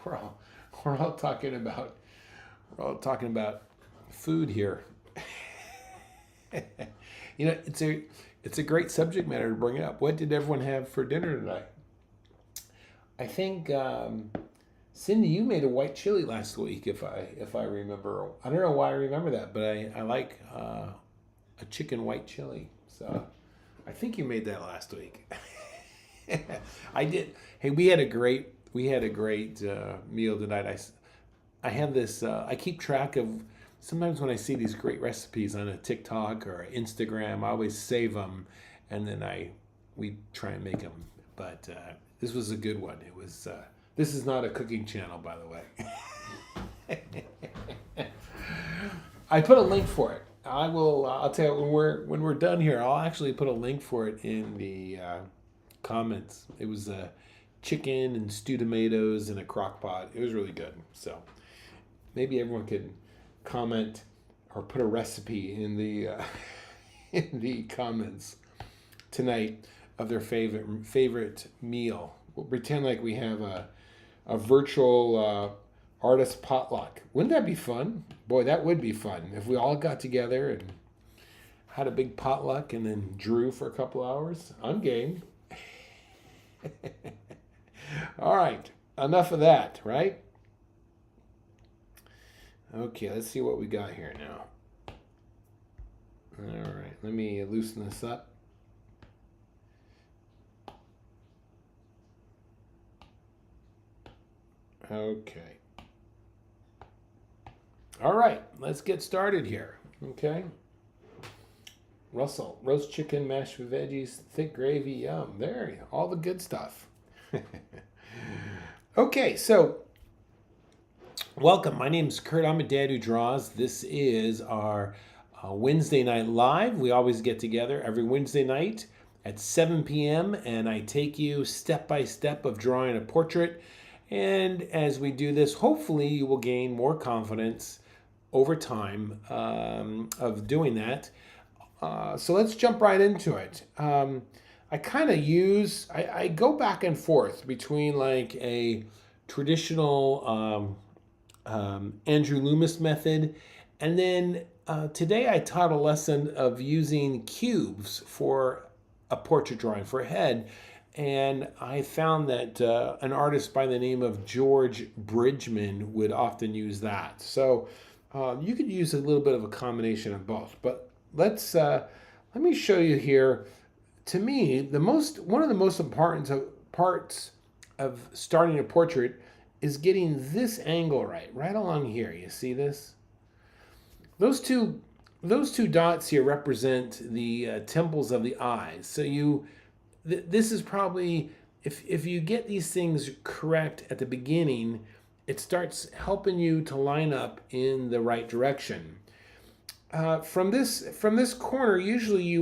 we're all we're all talking about food here. It's a great subject matter to bring up. What did everyone have for dinner tonight? I think Cindy, you made a white chili last week, if I remember. I don't know why I remember that, but I like a chicken white chili. So I think you made that last week. I did. Hey, we had a great meal tonight. I have this. I keep track of. Sometimes when I see these great recipes on a TikTok or Instagram, I always save them, and then we try and make them. But this was a good one. It was. This is not a cooking channel, by the way. I put a link for it. I will. I'll tell you when we're done here. I'll actually put a link for it in the comments. It was chicken and stewed tomatoes in a crock pot. It was really good. So maybe everyone could comment or put a recipe in the in the comments tonight of their favorite meal. We'll pretend like we have a virtual artist potluck. Wouldn't that be fun? Boy, that would be fun if we all got together and had a big potluck and then drew for a couple hours. I'm game. All right, enough of that, right? Okay, let's see what we got here now. All right, let me loosen this up. Okay. All right, let's get started here. Okay. Russell, roast chicken, mashed with veggies, thick gravy, yum. There, all the good stuff. Okay, so welcome. My name's Kurt. I'm a dad who draws. This is our Wednesday night live. We always get together every Wednesday night at 7 p.m. and I take you step by step of drawing a portrait. And as we do this, hopefully you will gain more confidence over time of doing that. So let's jump right into it. I kind of I go back and forth between like a traditional Andrew Loomis method, and then today I taught a lesson of using cubes for a portrait drawing for a head, and I found that an artist by the name of George Bridgman would often use that. So you could use a little bit of a combination of both, but let me show you here. To me, one of the most important parts of starting a portrait is getting this angle right along here. You see this? Those two dots here represent the temples of the eyes. So this is probably, if you get these things correct at the beginning, it starts helping you to line up in the right direction. From this corner, usually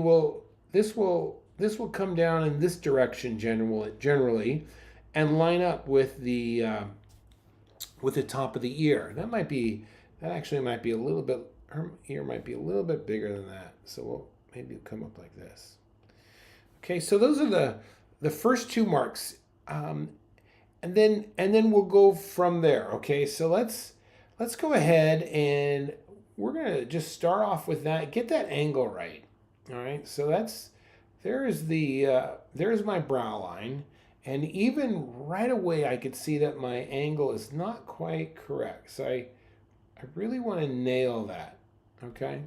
this will come down in this direction generally, and line up with the top of the ear. That actually might be a little bit. Her ear might be a little bit bigger than that. So maybe it'll come up like this. Okay, so those are the first two marks, and then we'll go from there. Okay, so let's go ahead and we're gonna just start off with that. Get that angle right. All right, so there's my brow line, and even right away I could see that my angle is not quite correct. So I really want to nail that. Okay.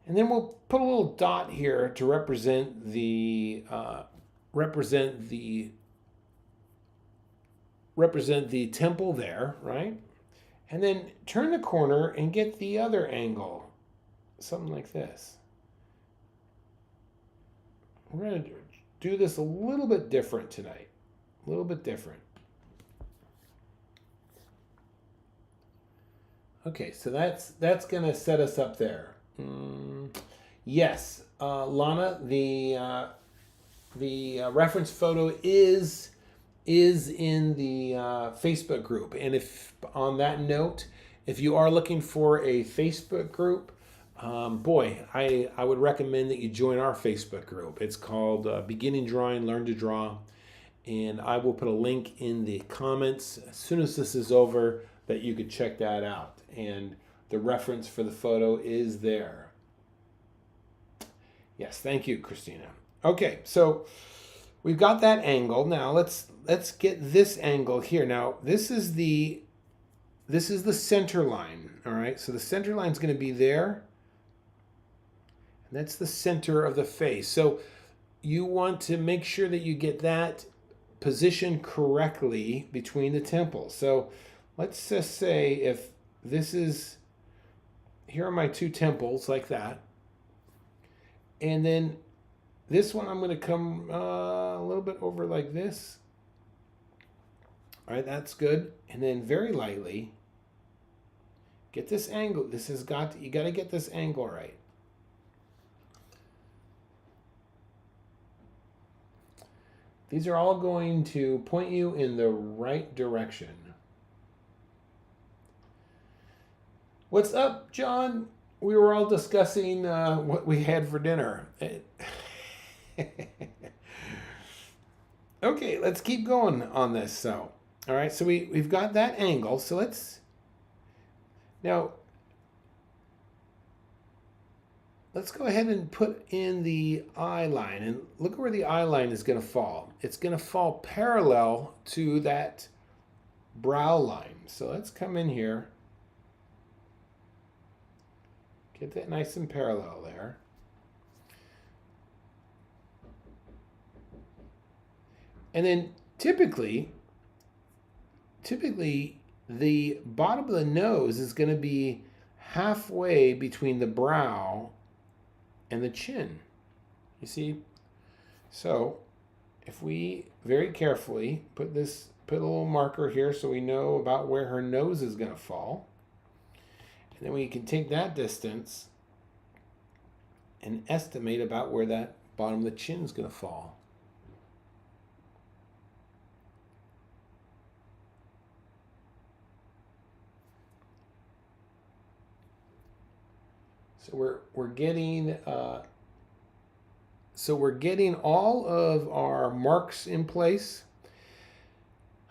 And then we'll put a little dot here to represent the temple there, right? And then turn the corner and get the other angle, something like this. We're going to do this a little bit different tonight, a little bit different. Okay, so that's going to set us up there. Yes, Lana, the reference photo is in the Facebook group. And if on that note, if you are looking for a Facebook group, I would recommend that you join our Facebook group. It's called Beginning Drawing, Learn to Draw. And I will put a link in the comments as soon as this is over that you could check that out. And the reference for the photo is there. Yes, thank you, Christina. Okay, so we've got that angle. Now let's get this angle here. Now this is the center line. All right, so the center line is going to be there. And that's the center of the face. So you want to make sure that you get that positioned correctly between the temples. So let's just say if this is, here are my two temples like that. And then this one I'm going to come a little bit over like this. All right, that's good. And then very lightly, get this angle. You got to get this angle right. These are all going to point you in the right direction. What's up, John? We were all discussing what we had for dinner. Okay, let's keep going on this. So, all right, so we've got that angle. So let's go ahead and put in the eye line, and look where the eye line is going to fall. It's going to fall parallel to that brow line. So let's come in here. Get that nice and parallel there. And then typically the bottom of the nose is going to be halfway between the brow and the chin. You see? So if we very carefully put a little marker here so we know about where her nose is going to fall. And then we can take that distance and estimate about where that bottom of the chin is going to fall. So we're getting all of our marks in place.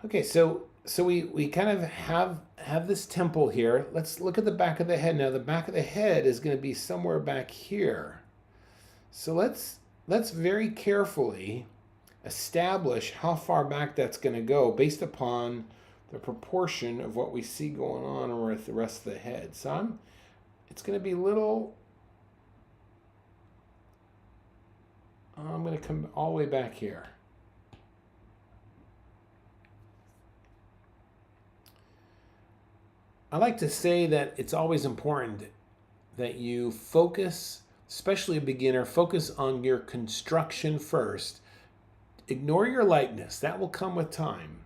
Okay, so we kind of have this temple here. Let's look at the back of the head now. The back of the head is going to be somewhere back here. So let's very carefully establish how far back that's going to go based upon the proportion of what we see going on with the rest of the head. So it's going to be little. I'm going to come all the way back here. I like to say that it's always important that you focus, especially a beginner, focus on your construction first. Ignore your lightness. That will come with time.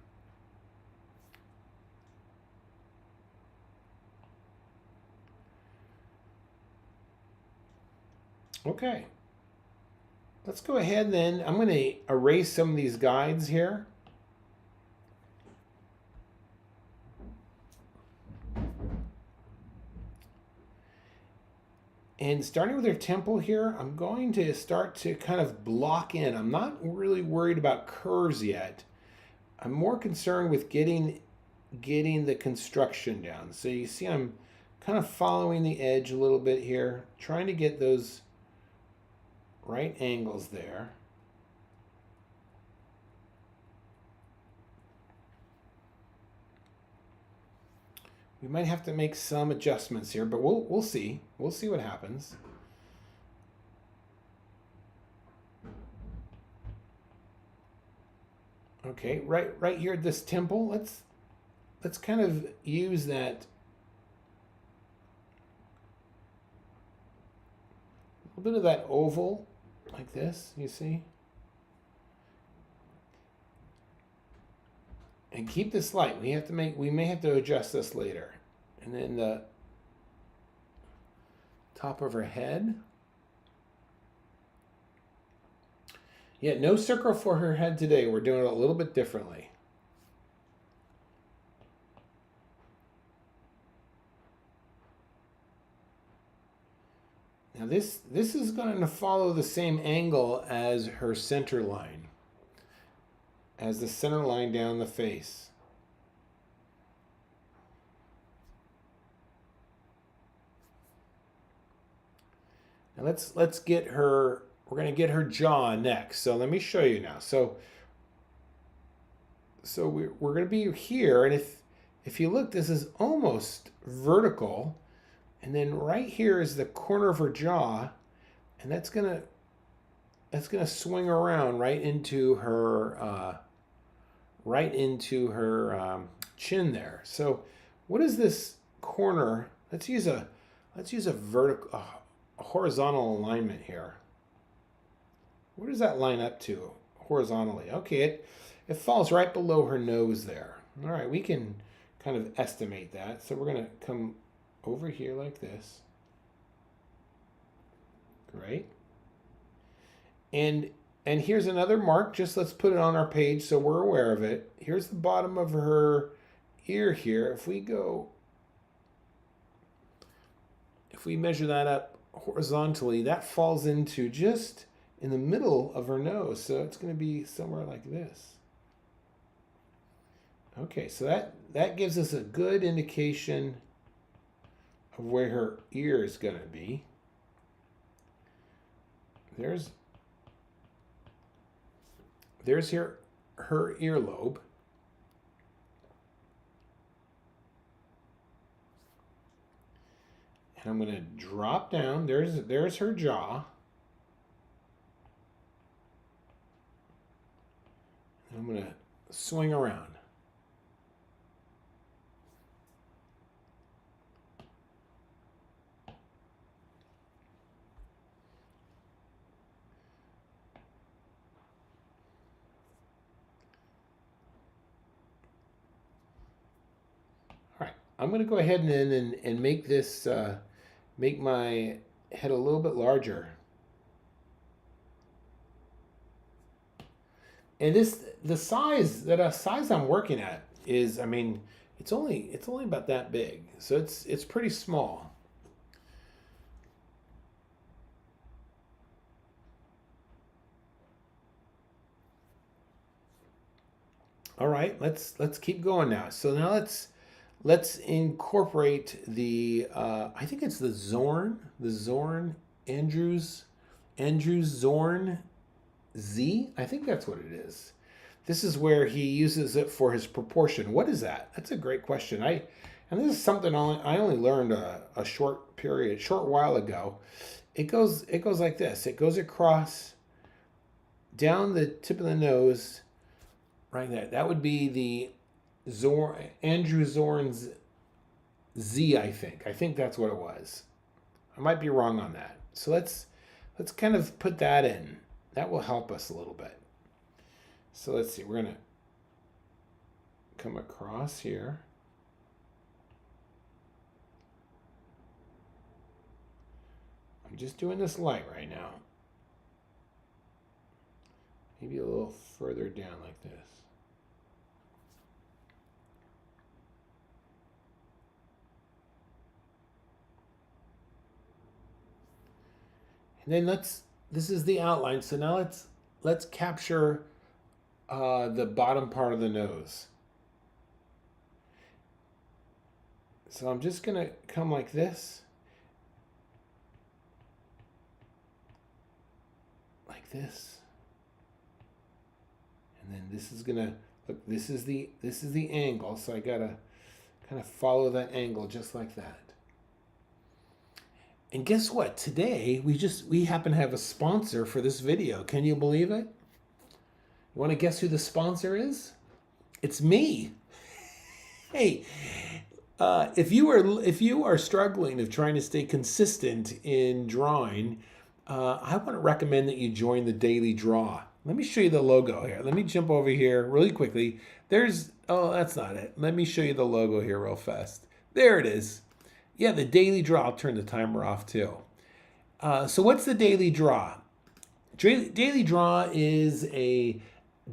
Okay. Let's go ahead then. I'm going to erase some of these guides here. And starting with her temple here, I'm going to start to kind of block in. I'm not really worried about curves yet. I'm more concerned with getting the construction down. So you see I'm kind of following the edge a little bit here, trying to get those right angles there. We might have to make some adjustments here, but we'll see. We'll see what happens. Okay, right here at this temple, let's kind of use that a little bit of that oval like this, you see? And keep this light. We may have to adjust this later. And then the top of her head. Yeah, no circle for her head today. We're doing it a little bit differently. Now this is going to follow the same angle as her center line. as the center line down the face. Now let's get her, we're going to get her jaw next. So let me show you now. So we're going to be here, and if you look, this is almost vertical, and then right here is the corner of her jaw, and that's gonna swing around right into her chin there. So what is this corner? Let's use a vertical, a horizontal alignment here. Where does that line up to horizontally? Okay, it falls right below her nose there. All right, we can kind of estimate that. So we're going to come over here like this. Great. And here's another mark. Just let's put it on our page so we're aware of it. Here's the bottom of her ear here. If we measure that up horizontally, that falls into just in the middle of her nose. So it's going to be somewhere like this. Okay, so that gives us a good indication of where her ear is going to be. There's her earlobe. And I'm going to drop down. There's her jaw. And I'm going to swing around. I'm going to go ahead and make this, make my head a little bit larger. And the size I'm working at is, I mean, it's only about that big. So it's pretty small. All right, let's keep going now. So now let's incorporate the, I think it's the Zorn, Andrews Zorn Z. I think that's what it is. This is where he uses it for his proportion. What is that? That's a great question. And this is something I only learned a short while ago. It goes like this. It goes across down the tip of the nose, right there. That would be the Andrew Zorn's Z, I think. I think that's what it was. I might be wrong on that. So let's kind of put that in. That will help us a little bit. So let's see. We're going to come across here. I'm just doing this light right now. Maybe a little further down like this. And then this is the outline. So now let's capture the bottom part of the nose. So I'm just gonna come like this. Like this. And then this is gonna look, this is the angle. So I gotta kind of follow that angle just like that. And guess what? Today, we happen to have a sponsor for this video. Can you believe it? You want to guess who the sponsor is? It's me. Hey, if you are struggling of trying to stay consistent in drawing, I want to recommend that you join the Daily Draw. Let me show you the logo here. Let me jump over here really quickly. Oh, that's not it. Let me show you the logo here real fast. There it is. Yeah, the Daily Draw. I'll turn the timer off too. So what's the Daily Draw? Daily Draw is a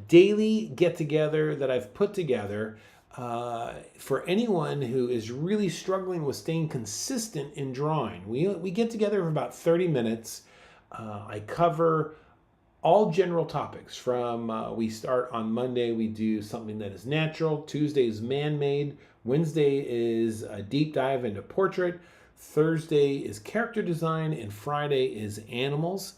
daily get-together that I've put together for anyone who is really struggling with staying consistent in drawing. We get together for about 30 minutes. I cover all general topics from we start on Monday, we do something that is natural. Tuesday is man-made. Wednesday is a deep dive into portrait. Thursday is character design, and Friday is animals.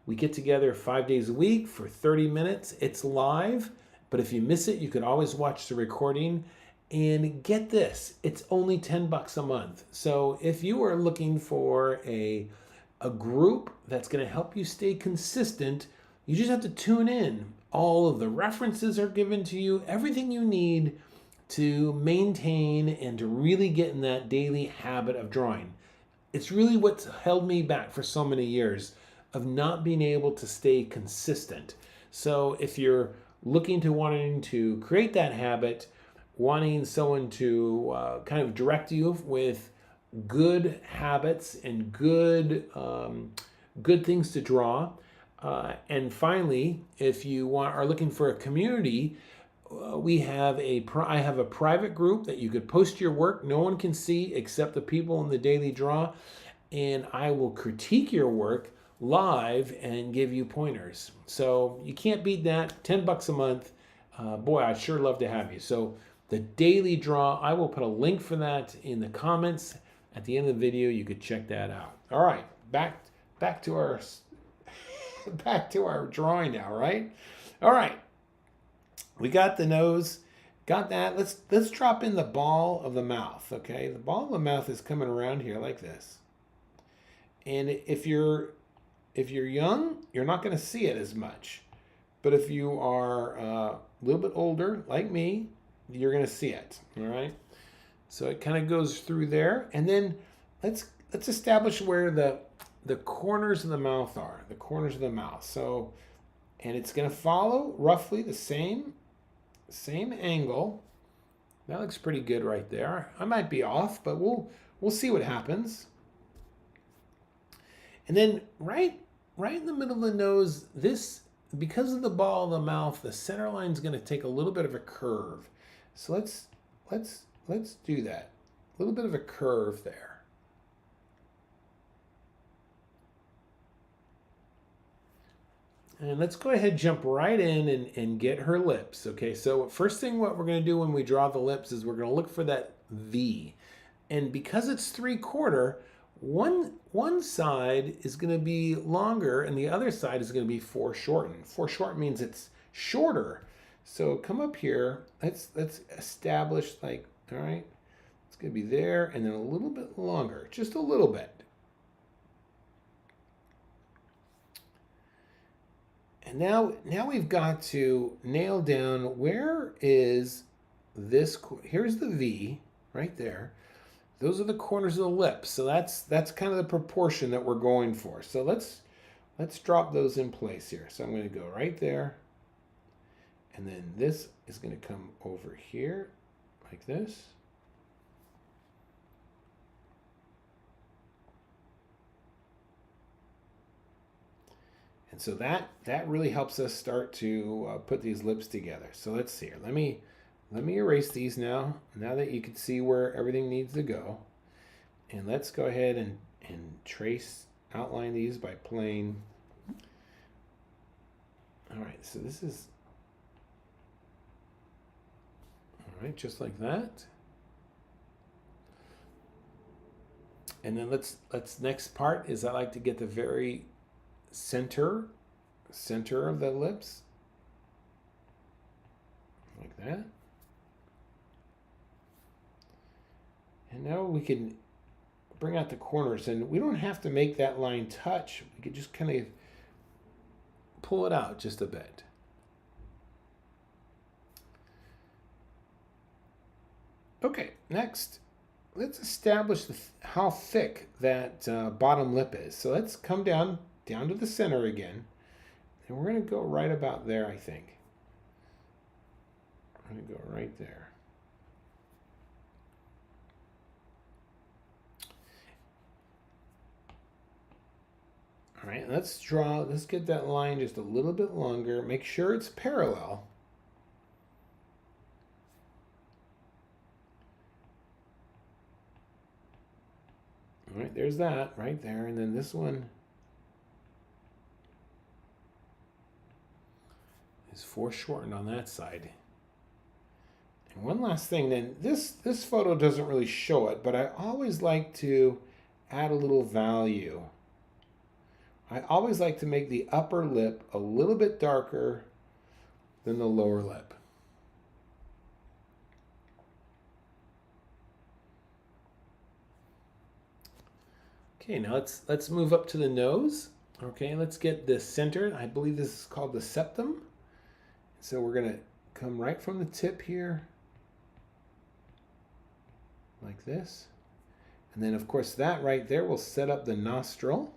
We get together 5 days a week for 30 minutes. It's live, but if you miss it, you can always watch the recording. And get this, it's only $10 a month. So if you are looking for a group that's going to help you stay consistent, you just have to tune in. All of the references are given to you, everything you need to maintain and to really get in that daily habit of drawing. It's really what's held me back for so many years of not being able to stay consistent. So if you're looking to wanting to create that habit, wanting someone to kind of direct you with good habits and good things to draw, and finally, if you are looking for a community, I have a private group that you could post your work. No one can see except the people in the daily draw, and I will critique your work live and give you pointers. So you can't beat that. $10 a month. Boy, I'd sure love to have you. So the daily draw, I will put a link for that in the comments at the end of the video. You could check that out. All right, back to our back to our drawing now, right? All right. We got the nose, got that. Let's drop in the ball of the mouth, okay? The ball of the mouth is coming around here like this. And if you're young, you're not going to see it as much. But if you are a little bit older, like me, you're going to see it, all right? So it kind of goes through there. And then let's establish where the corners of the mouth are, the corners of the mouth. So, and it's going to follow roughly the same angle. That looks pretty good right there. I might be off, but we'll see what happens. And then right in the middle of the nose, because of the ball of the mouth, the center line is going to take a little bit of a curve. So let's do that. A little bit of a curve there. And let's go ahead and jump right in and get her lips. Okay, so first thing what we're going to do when we draw the lips is we're going to look for that V. And because it's 3/4, one side is going to be longer and the other side is going to be foreshortened. Foreshortened means it's shorter. So come up here. Let's establish, like, all right, it's going to be there and then a little bit longer, just a little bit. And now we've got to nail down where is this. Here's the V right there. Those are the corners of the lips. So that's kind of the proportion that we're going for. So let's drop those in place here. So I'm going to go right there. And then this is going to come over here like this. And so that really helps us start to put these lips together. So let's see here. Let me erase these now that you can see where everything needs to go. And let's go ahead and outline these by playing. All right, so this is, all right, just like that. And then let's next part is I like to get the very center of the lips like that. And now we can bring out the corners, and we don't have to make that line touch. We could just kind of pull it out just a bit. Okay, next let's establish how thick that bottom lip is. So let's come down to the center again, and we're going to go right about there, I think. I'm going to go right there. All right, let's get that line just a little bit longer. Make sure it's parallel. All right, there's that right there. And then this one. is foreshortened on that side. And one last thing, then this photo doesn't really show it, but I always like to add a little value. I always like to make the upper lip a little bit darker than the lower lip. Okay, now let's move up to the nose. Okay, let's get the center. I believe this is called the septum. So we're gonna come right from the tip here, like this. And then of course that right there will set up the nostril.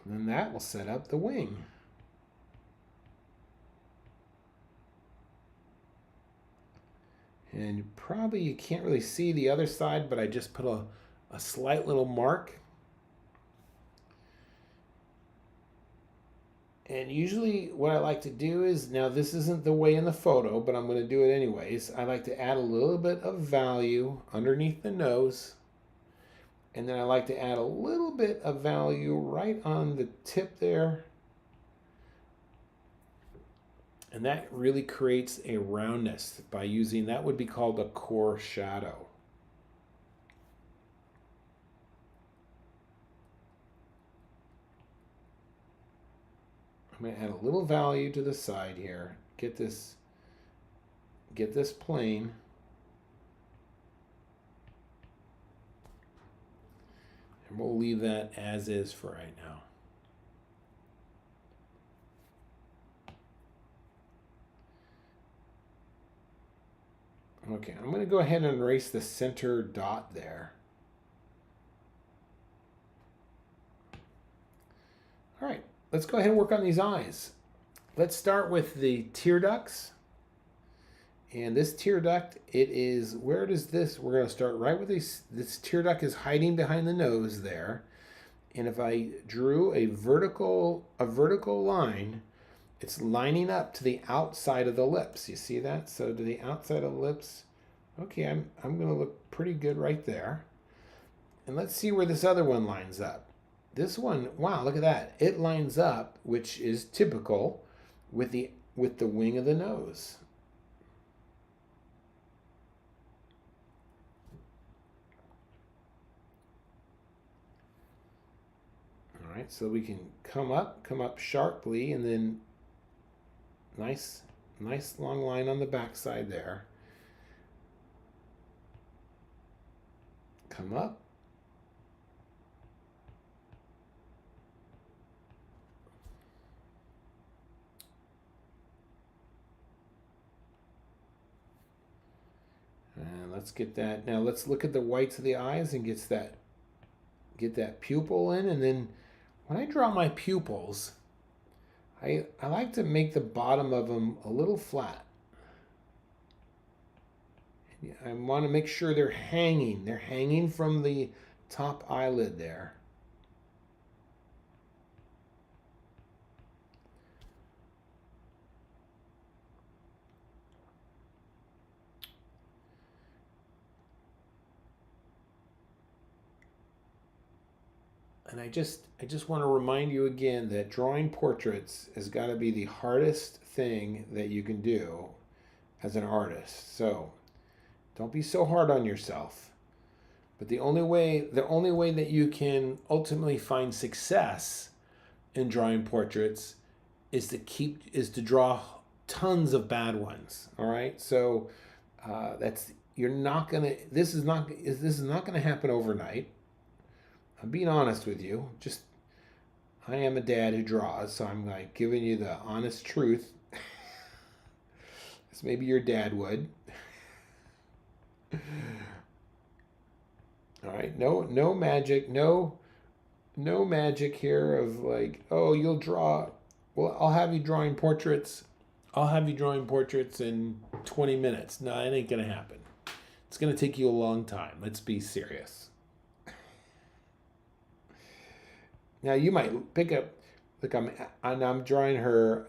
And then that will set up the wing. And you can't really see the other side, but I just put a slight little mark. And usually what I like to do is, now this isn't the way in the photo, but I'm going to do it anyways. I like to add a little bit of value underneath the nose. And then I like to add a little bit of value right on the tip there. And that really creates a roundness by using, that would be called a core shadow. I'm going to add a little value to the side here. Get this plane. And we'll leave that as is for right now. Okay, I'm going to go ahead and erase the center dot there. All right, let's go ahead and work on these eyes. Let's start with the tear ducts. And this tear duct, where does this, we're going to start right with this tear duct is hiding behind the nose there. And if I drew a vertical line, it's lining up to the outside of the lips. You see that? So to the outside of the lips, okay, I'm going to look pretty good right there. And let's see where this other one lines up. This one, wow, look at that. It lines up, which is typical, with the wing of the nose. All right, so we can come up sharply, and then nice long line on the back side there. Come up. And let's get that. Now let's look at the whites of the eyes and get that pupil in. And then when I draw my pupils, I like to make the bottom of them a little flat. I want to make sure they're hanging. They're hanging from the top eyelid there. And I just want to remind you again that drawing portraits has got to be the hardest thing that you can do as an artist. So don't be so hard on yourself. But the only way that you can ultimately find success in drawing portraits is to draw tons of bad ones. All right. So this is not going to happen overnight. I'm being honest with you. I am a dad who draws, so I'm like giving you the honest truth. As maybe your dad would. All right, no magic, no magic here of like, oh, you'll draw. Well, I'll have you drawing portraits. I'll have you drawing portraits in 20 minutes. No, it ain't gonna happen. It's gonna take you a long time. Let's be serious. Now you might pick up, look, I'm drawing her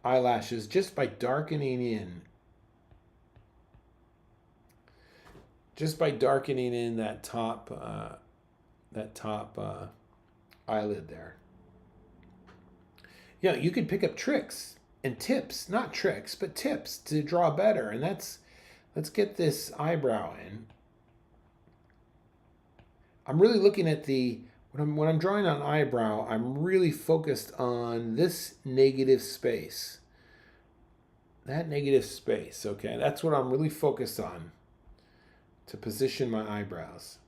eyelashes just by darkening in just by darkening in that top eyelid there. Yeah, you could pick up tricks and tips, not tricks, but tips to draw better. And let's get this eyebrow in. I'm really looking at when I'm drawing on eyebrow, I'm really focused on this negative space. That negative space, okay? That's what I'm really focused on to position my eyebrows.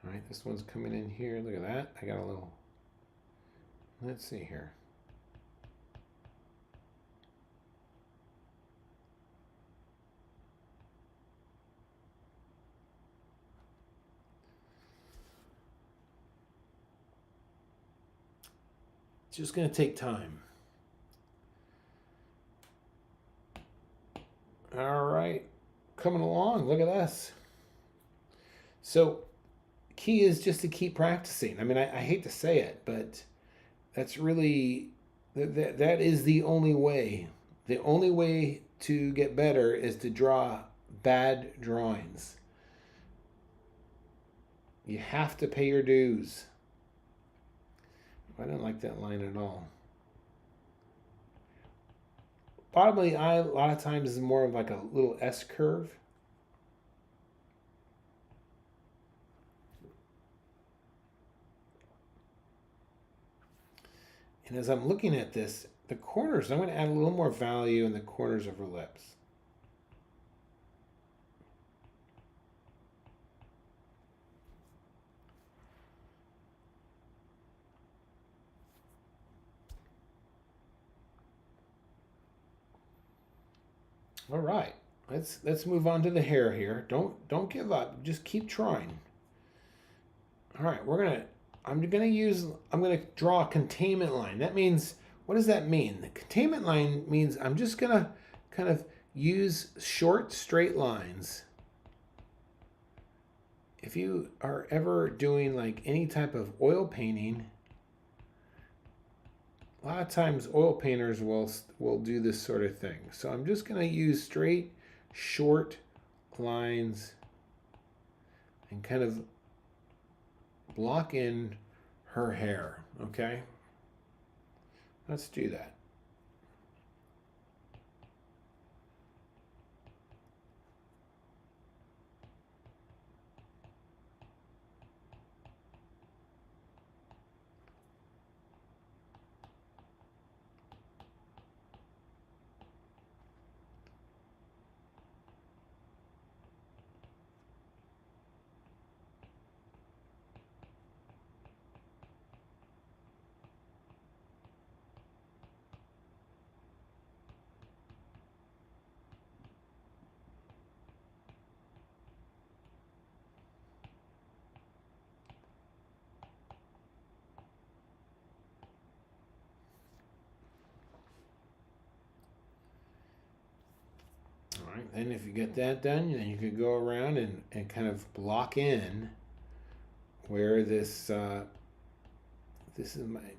All right, this one's coming in here. Look at that. I got a little, let's see here. It's just going to take time. All right, coming along. Look at this. So, key is just to keep practicing. I mean, I hate to say it, but that's really that is the only way. The only way to get better is to draw bad drawings. You have to pay your dues. I didn't like that line at all. Bottom of the eye, a lot of times, is more of like a little S curve. And as I'm looking at this, the corners, I'm going to add a little more value in the corners of her lips. All right, let's move on to the hair here. Don't give up. Just keep trying. All right, I'm gonna draw a containment line. That means, what does that mean? The containment line means I'm just gonna kind of use short straight lines. If you are ever doing like any type of oil painting, a lot of times oil painters will do this sort of thing. So I'm just going to use straight, short lines and kind of block in her hair, okay? Let's do that. All right, then if you get that done, then you could go around and kind of block in where this might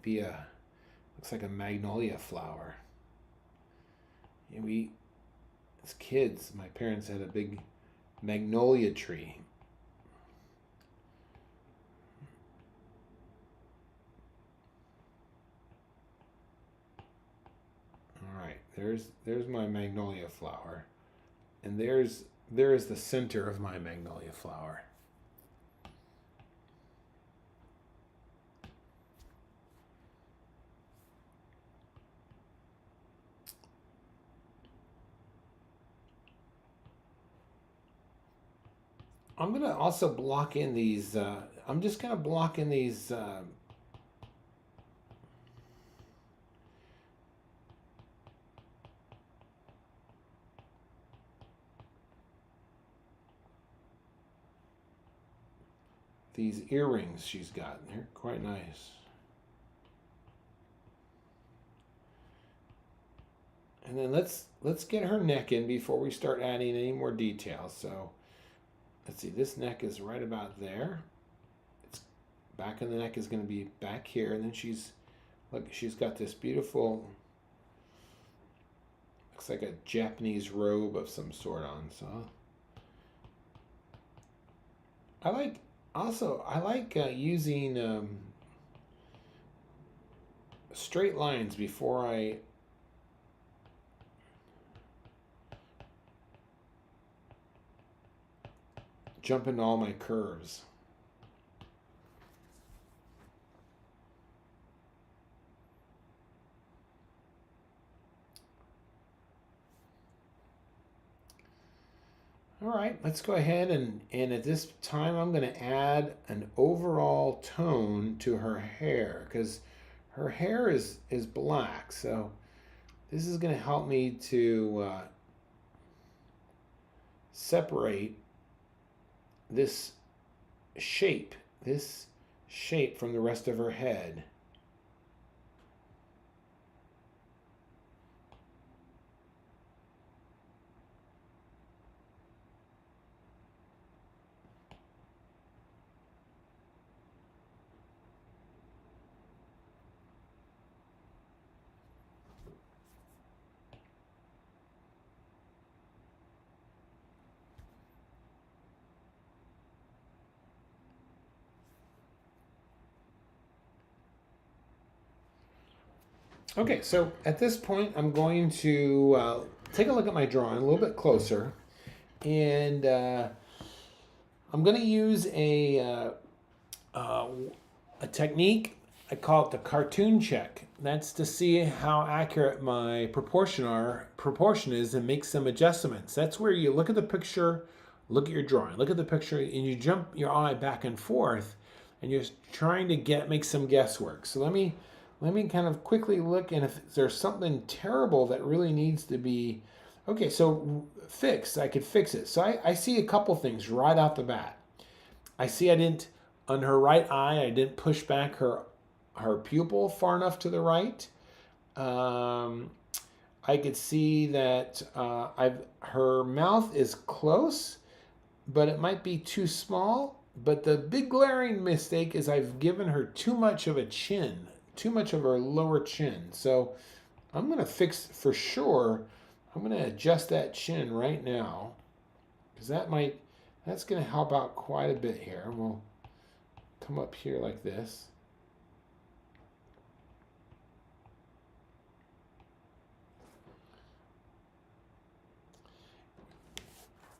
be looks like a magnolia flower. And as kids, my parents had a big magnolia tree. All right, there's my magnolia flower. And there is the center of my magnolia flower. I'm going to also block in these, I'm just going to block in these earrings she's got. They're quite nice. And then let's get her neck in before we start adding any more details. So let's see, this neck is right about there. It's back of the neck is going to be back here, and then she's got this beautiful, looks like a Japanese robe of some sort on. So I like using straight lines before I jump into all my curves. All right, let's go ahead and at this time I'm going to add an overall tone to her hair, because her hair is black. So this is going to help me to separate this shape from the rest of her head. Okay, so at this point, I'm going to take a look at my drawing a little bit closer, and I'm going to use a technique. I call it the cartoon check. That's to see how accurate my proportion is and make some adjustments. That's where you look at the picture, look at your drawing, look at the picture, and you jump your eye back and forth, and you're trying to make some guesswork. So let me kind of quickly look, and if there's something terrible that really needs to be, okay, so I could fix it. So I see a couple things right off the bat. I see on her right eye, I didn't push back her pupil far enough to the right. I could see that her mouth is close, but it might be too small. But the big glaring mistake is I've given her too much of a chin, too much of her lower chin. So I'm going to fix for sure. I'm going to adjust that chin right now, because that's going to help out quite a bit here. And we'll come up here like this.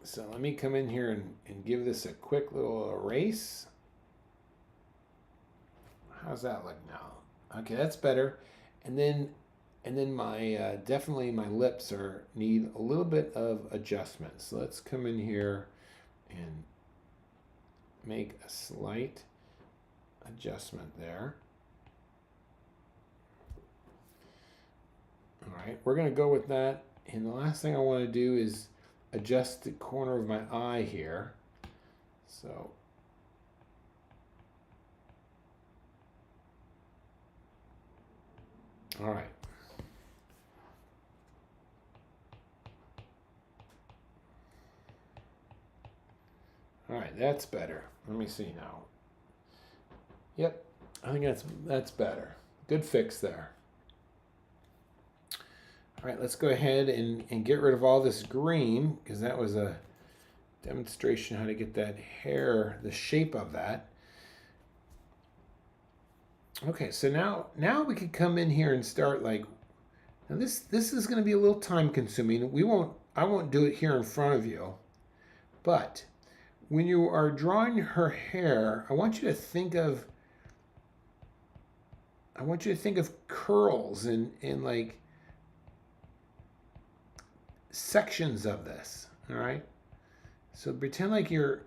So let me come in here and give this a quick little erase. How's that look now? Okay, that's better. And then my definitely my lips need a little bit of adjustment. So let's come in here and make a slight adjustment there. All right, we're going to go with that. And the last thing I want to do is adjust the corner of my eye here. So all right. All right, that's better. Let me see now. Yep, I think that's better. Good fix there. All right, let's go ahead and get rid of all this green, because that was a demonstration how to get that hair, the shape of that. Okay, so now we could come in here and start like, now this is going to be a little time consuming. I won't do it here in front of you, but when you are drawing her hair, I want you to think of curls and like sections of this. All right, so pretend like you're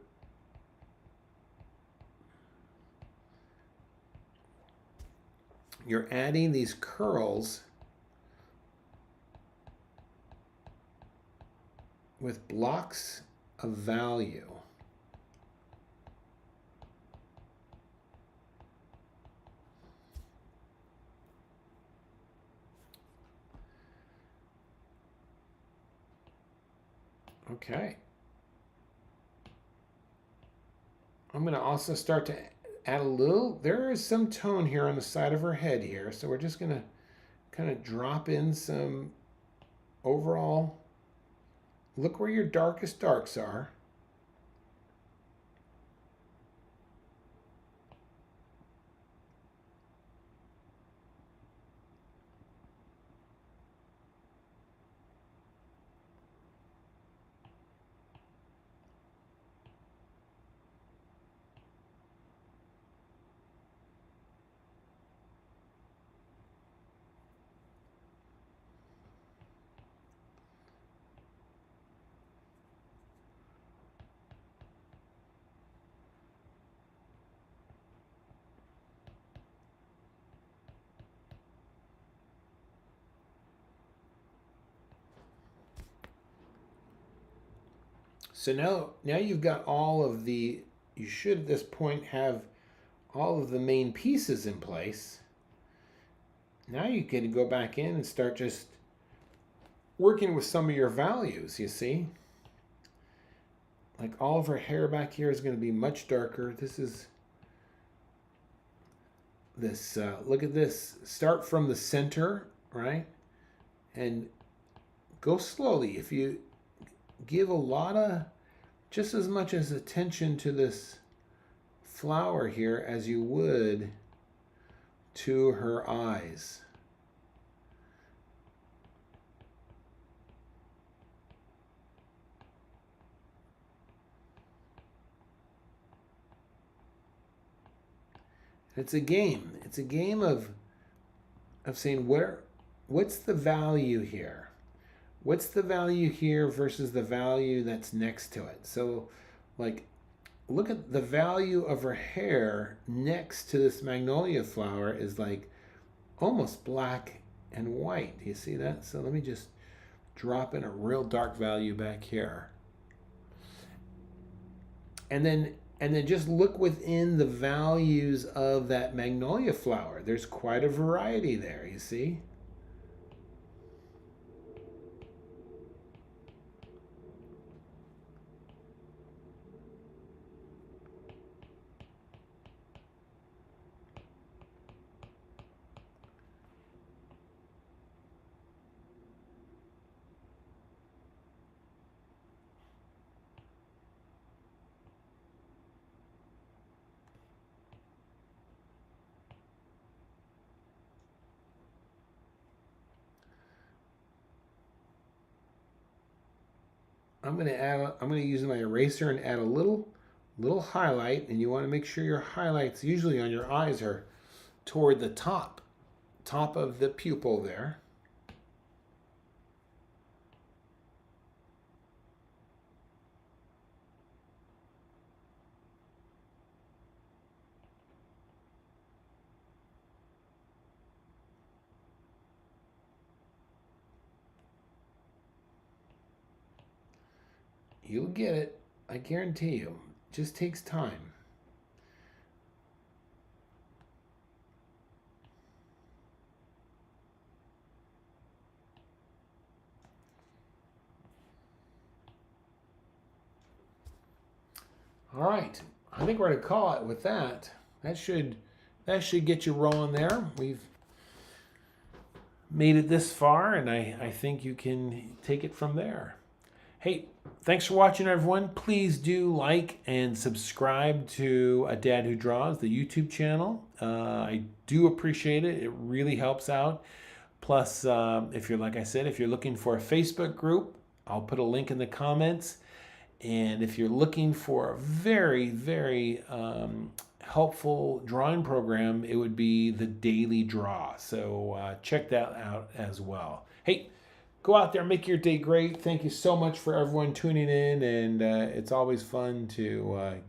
adding these curls with blocks of value. Okay. I'm going to also start to add a little, there is some tone here on the side of her head here. So we're just going to kind of drop in some overall, look where your darkest darks are. So now you've got all of the, you should at this point have all of the main pieces in place. Now you can go back in and start just working with some of your values, you see? Like all of her hair back here is going to be much darker. This is this, look at this. Start from the center, right? And go slowly. If you give a lot of, just as much as attention to this flower here as you would to her eyes. It's a game. It's a game of saying what's the value here? What's the value here versus the value that's next to it? So like look at the value of her hair next to this magnolia flower is like almost black and white. Do you see that? So let me just drop in a real dark value back here. And then just look within the values of that magnolia flower. There's quite a variety there, you see? I'm going to use my eraser and add a little highlight, and you want to make sure your highlights usually on your eyes are toward the top of the pupil there. You'll get it. I guarantee you. It just takes time. All right. I think we're going to call it with that. That should get you rolling there. We've made it this far, and I think you can take it from there. Hey, thanks for watching, everyone. Please do like and subscribe to A Dad Who Draws, the YouTube channel. I do appreciate it. It really helps out. Plus, if you're, like I said, if you're looking for a Facebook group, I'll put a link in the comments. And if you're looking for a very, very helpful drawing program, it would be the Daily Draw. So check that out as well. Hey, go out there, make your day great. Thank you so much for everyone tuning in, and it's always fun to